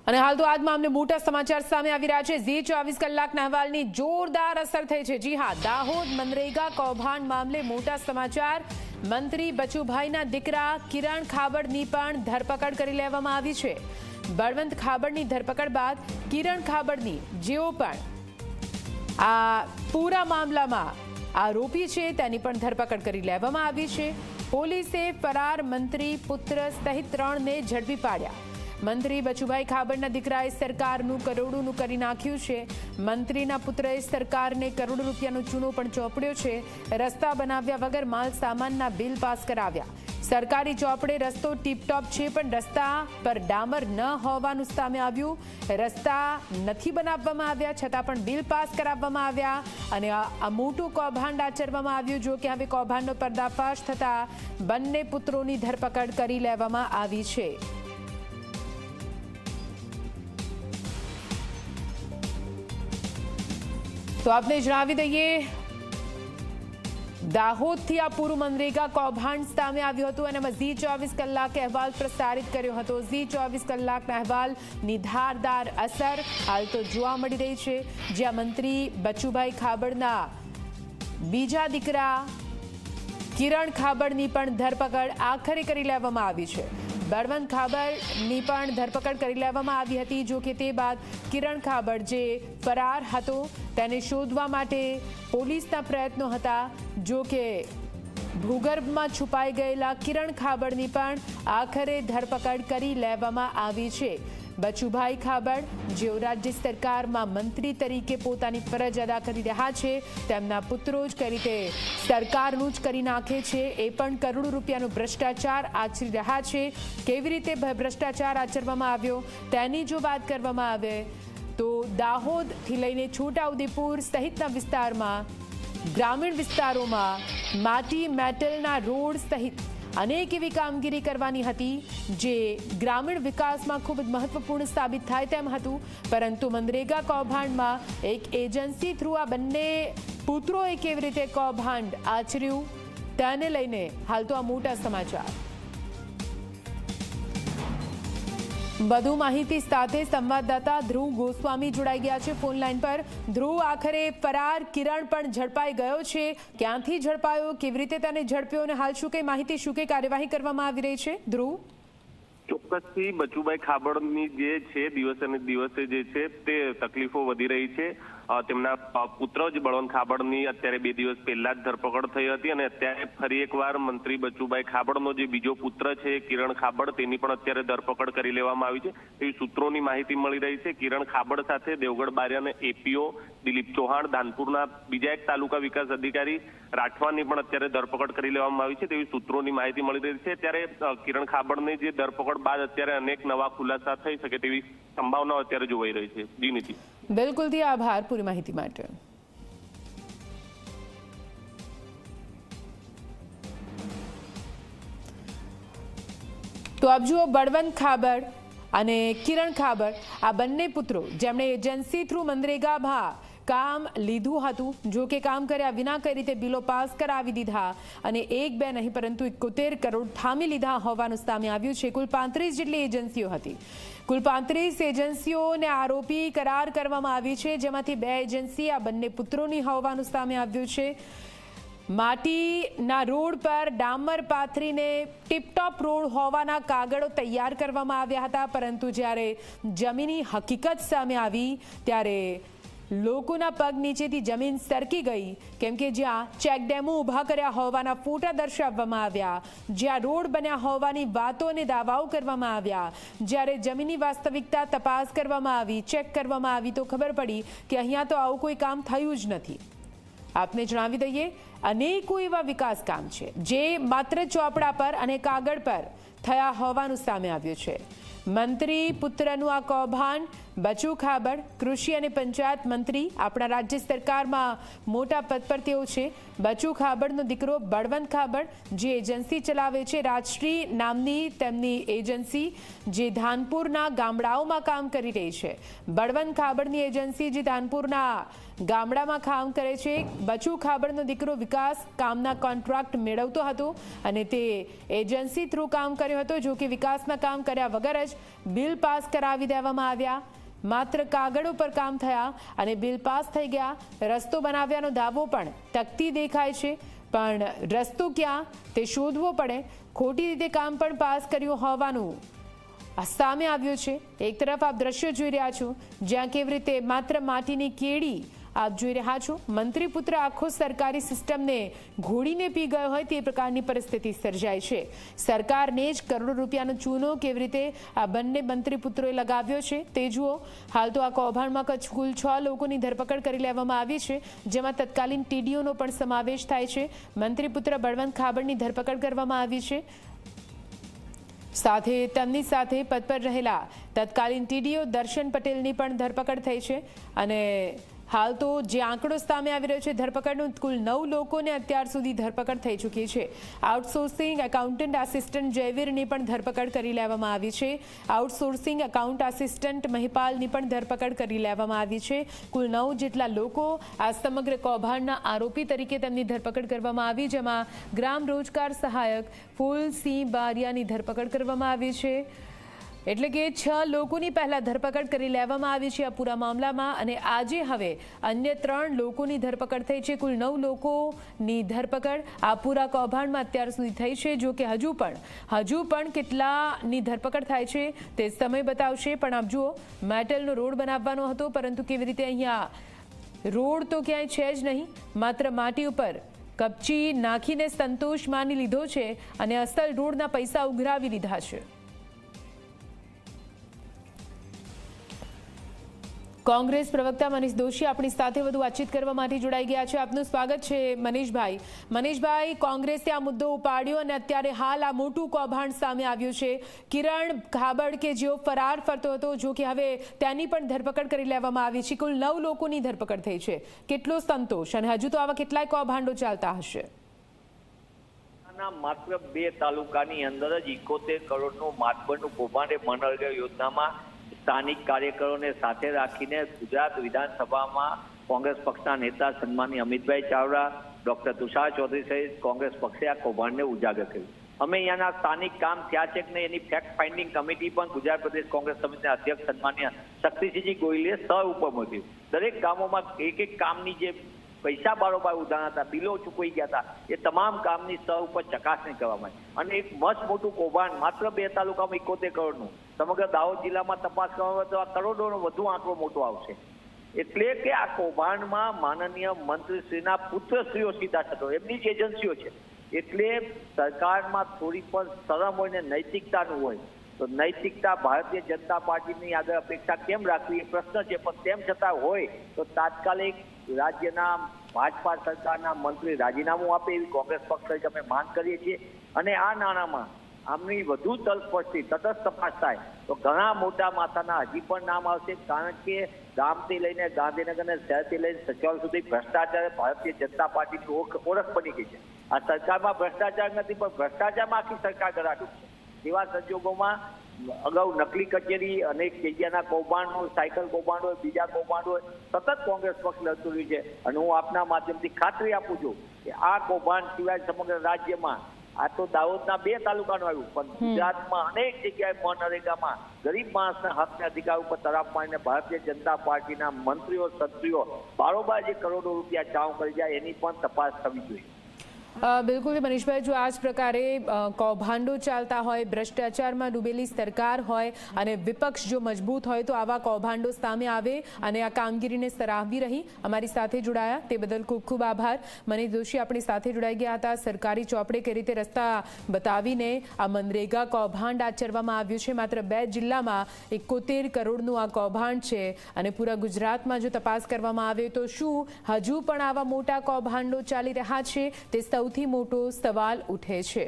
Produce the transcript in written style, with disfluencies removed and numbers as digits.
અને હાલ તો આજ મામલે મોટા સમાચાર સામે આવી રહ્યા છે। ઝી 24 કલાકના અહેવાલની જોરદાર અસર થઈ છે। જી હા, દાહોદ મનરેગા કૌભાંડ મામલે મોટા સમાચાર। મંત્રી બચુભાઈના દીકરા કિરણ ખાબડની પણ ધરપકડ કરી લેવામાં આવી છે। બળવંત ખાબડની ધરપકડ બાદ કિરણ ખાબડની જેઓ પણ આ પૂરા મામલામાં આરોપી છે તેની પણ ધરપકડ કરી લેવામાં આવી છે। પોલીસે ફરાર મંત્રી પુત્ર સહિત 3ને ઝડપી પાડ્યા। મંત્રી બચુભાઈ ખાબડના દીકરાએ સરકારનું કરોડોનું કરી નાખ્યું છે। મંત્રીના પુત્રએ સરકારને કરોડો રૂપિયાનો ચૂનો પણ ચોપડ્યો છે। રસ્તા બનાવ્યા વગર માલ સામાનના બિલ પાસ કરાવ્યા। સરકારી ચોપડે રસ્તો ટીપટોપ છે, પણ રસ્તા પર ડામર ન હોવાનું સામે આવ્યું। રસ્તા નથી બનાવવામાં આવ્યા, છતાં પણ બિલ પાસ કરાવવામાં આવ્યા અને આ મોટું કૌભાંડ આચરવામાં આવ્યું। જો કે હવે કૌભાંડનો પર્દાફાશ થતા બંને પુત્રોની ધરપકડ કરી લેવામાં આવી છે। તો આપને જણાવી દઈએ, દાહોદથી આ પૂરું મનરેગા કૌભાંડ સામે આવ્યું હતું અને એમાં ઝી 24 કલાકે અહેવાલ પ્રસારિત કર્યો હતો। ઝી 24 કલાકના અહેવાલની ધારદાર અસર હાલ તો જોવા મળી રહી છે। જ્યાં મંત્રી બચુભાઈ ખાબડના બીજા દીકરા કિરણ ખાબડની પણ ધરપકડ આખરે કરી લેવામાં આવી છે। બળવંત ખાબડની પણ ધરપકડ કરી લેવામાં આવી હતી। જો કે તે બાદ કિરણ ખાબડ જે ફરાર હતો તેને શોધવા માટે પોલીસના પ્રયત્નો હતા। જો કે ભૂગર્ભમાં છુપાઈ ગયેલા કિરણ ખાબડની પણ આખરે ધરપકડ કરી લેવામાં આવી છે। બચુભાઈ ખાબડ જેઓ રાજ્ય સરકારમાં મંત્રી તરીકે પોતાની ફરજ અદા કરી રહ્યા છે, તેમના પુત્રો જ કઈ રીતે સરકારનું જ કરી નાખે છે, એ પણ કરોડો રૂપિયાનો ભ્રષ્ટાચાર આચરી રહ્યા છે। કેવી રીતે ભ્રષ્ટાચાર આચરવામાં આવ્યો તેની જો વાત કરવામાં આવે તો દાહોદથી લઈને છોટાઉદેપુર સહિતના વિસ્તારમાં, ગ્રામીણ વિસ્તારોમાં માટી મેટલના રોડ સહિત અનેક એવી કામગીરી કરવાની હતી જે ગ્રામીણ વિકાસમાં ખૂબ જ મહત્વપૂર્ણ સાબિત થાય તેમ હતું। પરંતુ મનરેગા કૌભાંડમાં એક એજન્સી થ્રુ આ બંને પુત્રોએ કેવી રીતે કૌભાંડ આચર્યું તેને લઈને હાલ તો આ મોટા સમાચાર। વધુ માહિતી સાથે સંવાદદાતા ધ્રુવ ગોસ્વામી જોડાઈ ગયા છે ફોન લાઈન પર। ધ્રુવ, આખરે ફરાર કિરણ પણ ઝડપાઈ ગયો છે, ક્યાંથી ઝડપાયો, કેવી રીતે તેને ઝડપ્યો અને હાલ શું કઈ માહિતી, શું કઈ કાર્યવાહી કરવામાં આવી રહી છે? ધ્રુવ, ચોક્કસથી બચુભાઈ ખાબડની જે છે દિવસે ને દિવસે જે છે તે તકલીફો વધી રહી છે। તેમના પુત્ર જ બળવંત ખાબડની અત્યારે 2 દિવસ પહેલા જ ધરપકડ થઈ હતી અને અત્યારે ફરી એકવાર મંત્રી બચુભાઈ ખાબડનો જે બીજો પુત્ર છે કિરણ ખાબડ, તેની પણ અત્યારે ધરપકડ કરી લેવામાં આવી છે એવી સૂત્રોની માહિતી મળી રહી છે। કિરણ ખાબડ સાથે દેવગઢ બારિયાના એપીઓ દિલીપ ચૌહાણ, ધાનપુરના બીજા એક તાલુકા વિકાસ અધિકારી રાઠવાની પણ અત્યારે ધરપકડ કરી લેવામાં આવી છે તેવી સૂત્રોની માહિતી મળી રહી છે। ત્યારે કિરણ ખાબડની જે ધરપકડ બાદ અત્યારે અનેક નવા ખુલાસા થઈ શકે તેવી સંભાવનાઓ અત્યારે જોવાઈ રહી છે। જી નીતિ, બિલકુલ થી આભાર પૂરી માહિતી માટે। તો આપ જુઓ, બળવંત ખાબડ અને કિરણ ખાબડ આ બંને પુત્રો જેમણે એજન્સી થ્રુ મનરેગામાં કામ લીધું હતું, જો કે કામ કર્યા વિના કઈ રીતે બિલો પાસ કરાવી દીધા અને 1-2 નહીં પરંતુ 71 કરોડ થામી લીધા હોવાનું સામે આવ્યું છે। કુલ 35 જેટલી એજન્સીઓ હતી। કુલ 35 એજન્સીઓને આરોપી કરાર કરવામાં આવી છે, જેમાંથી 2 એજન્સી આ બંને પુત્રોની હોવાનું સામે આવ્યું છે। માટીના રોડ પર ડામર પાથરીને ટીપટોપ રોડ હોવાના કાગળો તૈયાર કરવામાં આવ્યા હતા, પરંતુ જ્યારે જમીની હકીકત સામે આવી ત્યારે લોકોના પગ નીચેથી જમીન સરકી ગઈ, કેમ કે જ્યાં ચેકડેમો ઊભા કર્યા હોવાના ફોટા દર્શાવવામાં આવ્યા, જ્યાં રોડ બન્યા હોવાની વાતો અને દાવાઓ કરવામાં આવ્યા, જ્યારે જમીનની વાસ્તવિકતા તપાસ કરવામાં આવી, ચેક કરવામાં આવી તો ખબર પડી કે અહીંયા તો આવું કોઈ કામ થયું જ નથી। આપને જણાવી દઈએ, અનેકો એવા વિકાસ કામ છે જે માત્ર ચોપડા પર અને કાગળ પર થયા હોવાનું સામે આવ્યું છે। મંત્રી પુત્રનું આ કૌભાંડ, બચુ ખાબડ કૃષિ અને પંચાયત મંત્રી આપણા રાજ્ય સરકારમાં મોટા પદ પર તેઓ છે। બચુ ખાબડનો દીકરો બળવંત ખાબડ જે એજન્સી ચલાવે છે, રાજશ્રી નામની તેમની એજન્સી જે ધાનપુરના ગામડાઓમાં કામ કરી રહી છે। બળવંત ખાબડની એજન્સી જે ધાનપુરના ગામડામાં કામ કરે છે। બચુ ખાબડનો દીકરો વિકાસ કામના કોન્ટ્રાક્ટ મેળવતો હતો અને તે એજન્સી થ્રુ કામ કર્યો હતો। જો કે વિકાસના કામ કર્યા વગર જ બિલ પાસ કરાવી દેવામાં આવ્યા। માત્ર કાગળ ઉપર કામ થયા અને બિલ પાસ થઈ ગયા। રસ્તો બનાવ્યાનો દાવો પણ તકતી દેખાય છે, પણ રસ્તો ક્યાં તે શોધવો પડે। ખોટી રીતે કામ પણ પાસ કર્યું હોવાનું સામે આવ્યું છે। એક તરફ આપ દ્રશ્યો જોઈ રહ્યા છો જ્યાં કેવી રીતે માત્ર માટીની કેડી આપ જોઈ રહ્યા છો। મંત્રી પુત્ર આખો સરકારી સિસ્ટમને ઘોડીને પી ગયો હોય તે પ્રકારની પરિસ્થિતિ સર્જાય છે। સરકારને જ કરોડો રૂપિયાનો ચૂનો કેવી રીતે આ બંને મંત્રી પુત્રોએ લગાવ્યો છે તે જુઓ। હાલ તો આ કૌભાંડમાં કુલ 6 લોકોની ધરપકડ કરી લેવામાં આવી છે, જેમાં તત્કાલીન ટીડીઓનો પણ સમાવેશ થાય છે। મંત્રી પુત્ર બળવંત ખાબડની ધરપકડ કરવામાં આવી છે। સાથે તેમની સાથે પદ પર રહેલા તત્કાલીન ટીડીઓ દર્શન પટેલની પણ ધરપકડ થઈ છે અને હાલ તો જે આંકડો સામે આવી રહ્યો છે ધરપકડનો, કુલ 9 લોકોને અત્યાર સુધી ધરપકડ થઈ ચૂકી છે। આઉટસોર્સિંગ એકાઉન્ટન્ટ આસિસ્ટન્ટ જયવીરની પણ ધરપકડ કરી લેવામાં આવી છે। આઉટસોર્સિંગ એકાઉન્ટ આસિસ્ટન્ટ મહિપાલની પણ ધરપકડ કરી લેવામાં આવી છે। કુલ 9 જેટલા લોકો આ સમગ્ર કૌભાંડના આરોપી તરીકે તેમની ધરપકડ કરવામાં આવી, જેમાં ગ્રામ રોજગાર સહાયક ફૂલસિંહ બારિયાની ધરપકડ કરવામાં આવી છે। એટલે કે 6 લોકોની પહેલા ધરપકડ કરી લેવામાં આવી છે આ પૂરા મામલામાં અને આજે હવે અન્ય 3 લોકોની ધરપકડ થઈ છે। કુલ 9 લોકોની ધરપકડ આ પૂરા કૌભાંડમાં અત્યાર સુધી થઈ છે। જો કે હજુ પણ કેટલાની ધરપકડ થાય છે તે સમય બતાવશે। પણ આપ જુઓ, મેટલનો રોડ બનાવવાનો હતો, પરંતુ કેવી રીતે અહીંયા રોડ તો ક્યાંય છે જ નહીં, માત્ર માટી ઉપર કપચી નાખીને સંતોષ માની લીધો છે અને અસલ રોડના પૈસા ઉઘરાવી લીધા છે। કોંગ્રેસ પ્રવક્તા મનીષ દોશી આપણી સાથે વધુ વાતચીત કરવા માટે જોડાઈ ગયા છે। આપનું સ્વાગત છે મનીષભાઈ। મનીષભાઈ, કોંગ્રેસે આ મુદ્દો ઉપાડ્યો અને અત્યારે હાલ આ મોટું કૌભાંડ સામે આવ્યું છે। કિરણ ખાબડ કે જેઓ ફરાર ફરતો હતો, જો કે હવે તેની પણ ધરપકડ કરી લેવામાં આવી છે। કુલ 9 લોકોની ધરપકડ થઈ છે। કેટલો સંતોષ અને હજુ તો આવા કેટલાય કૌભાંડો ચાલતા હશે? માત્ર 2 તાલુકાની અંદર જ 71 કરોડનું માતબરનું કૌભાંડ મનરેગા યોજનામાં સ્થાનિક કાર્યકરોને સાથે રાખીને ગુજરાત વિધાનસભામાં કોંગ્રેસ પક્ષના નેતા સન્માનીય અમિતભાઈ ચાવડા, ડોક્ટર તુષાર ચૌધરી સહિત કોંગ્રેસ પક્ષે આ કૌભાંડને ઉજાગર કર્યું। અમે અહીંયાના સ્થાનિક કામ થયા છે કે નહીં એની ફેક્ટ ફાઇન્ડિંગ કમિટી પણ ગુજરાત પ્રદેશ કોંગ્રેસ સમિતિના અધ્યક્ષ સન્માનીય શક્તિસિંહજી ગોહિલે ઉપર મૂક્યું। દરેક ગામોમાં એક કામની જે પૈસા બારોબાર ઉધાણા હતા, બિલો ચૂકવાઈ ગયા હતા, એ તમામ કામની ઉપર ચકાસણી કરવામાં આવી અને એક મસ્ત મોટું કૌભાંડ માત્ર 2 તાલુકામાં 71 કરોડનું સમગ્ર દાહોદ જિલ્લામાં તપાસ કરવામાં આવે તો આ કરોડોનો વધુ આંકડો મોટો આવશે। એટલે કે આ કૌભાંડમાં માનનીય મંત્રીશ્રીના પુત્રશ્રીઓ સીધા થતો, એમની જ એજન્સીઓ છે। એટલે સરકારમાં થોડી પણ શરમ હોય ને નૈતિકતાનું હોય તો નૈતિકતા ભારતીય જનતા પાર્ટીની આગળ અપેક્ષા કેમ રાખવી એ પ્રશ્ન છે, પણ તેમ છતાં હોય તો તાત્કાલિક રાજ્યના ભાજપા સરકારના મંત્રી રાજીનામું આપે એવી કોંગ્રેસ પક્ષ તરીકે અમે માંગ કરીએ છીએ અને આ નાણાંમાં આમની વધુ તલસ્પર્શી તટસ્થ તપાસ થાય તો ઘણા મોટા માથાના હજી પણ નામ આવશે। કારણ કે ગામથી લઈને ગાંધીનગર અને શહેરથી લઈને સચિવાલય સુધી ભ્રષ્ટાચાર ભારતીય જનતા પાર્ટીની ઓળખ બની ગઈ છે। આ સરકારમાં ભ્રષ્ટાચાર નથી, પણ ભ્રષ્ટાચારમાં આખી સરકાર ગરાડું છે। એવા સંજોગોમાં અગાઉ નકલી કચેરી, અનેક જગ્યાના કૌભાંડ હોય, સાયકલ કૌભાંડ હોય, બીજા કૌભાંડ હોય, સતત કોંગ્રેસ પક્ષ લડતું રહ્યું છે અને હું આપના માધ્યમથી ખાતરી આપું છું કે આ કૌભાંડ સિવાય સમગ્ર રાજ્યમાં, આ તો દાહોદના 2 તાલુકાનું આવ્યું, પણ ગુજરાતમાં અનેક જગ્યાએ મનરેગામાં ગરીબ માણસના હકના અધિકાર ઉપર તરાપ મારીને ભારતીય જનતા પાર્ટીના મંત્રીઓ સંત્રીઓ બારોબાર જે કરોડો રૂપિયા ચાઉ કરી જાય એની પણ તપાસ થવી જોઈએ। બિલકુલ મનીષભાઈ, જો આ જ પ્રકારે કૌભાંડો ચાલતા હોય, ભ્રષ્ટાચારમાં ડૂબેલી સરકાર હોય અને વિપક્ષ જો મજબૂત હોય તો આવા કૌભાંડો સામે આવે અને આ કામગીરીને સરાહવી રહી। અમારી સાથે જોડાયા તે બદલ ખૂબ ખૂબ આભાર। મનીષ દોશી આપણી સાથે જોડાઈ ગયા હતા। સરકારી ચોપડે કઈ રીતે રસ્તા બતાવીને આ મનરેગા કૌભાંડ આચરવામાં આવ્યું છે। માત્ર 2 જિલ્લામાં 71 કરોડનું આ કૌભાંડ છે અને પૂરા ગુજરાતમાં જો તપાસ કરવામાં આવે તો શું હજુ પણ આવા મોટા કૌભાંડો ચાલી રહ્યા છે તે સૌથી મોટો સવાલ ઉઠે છે।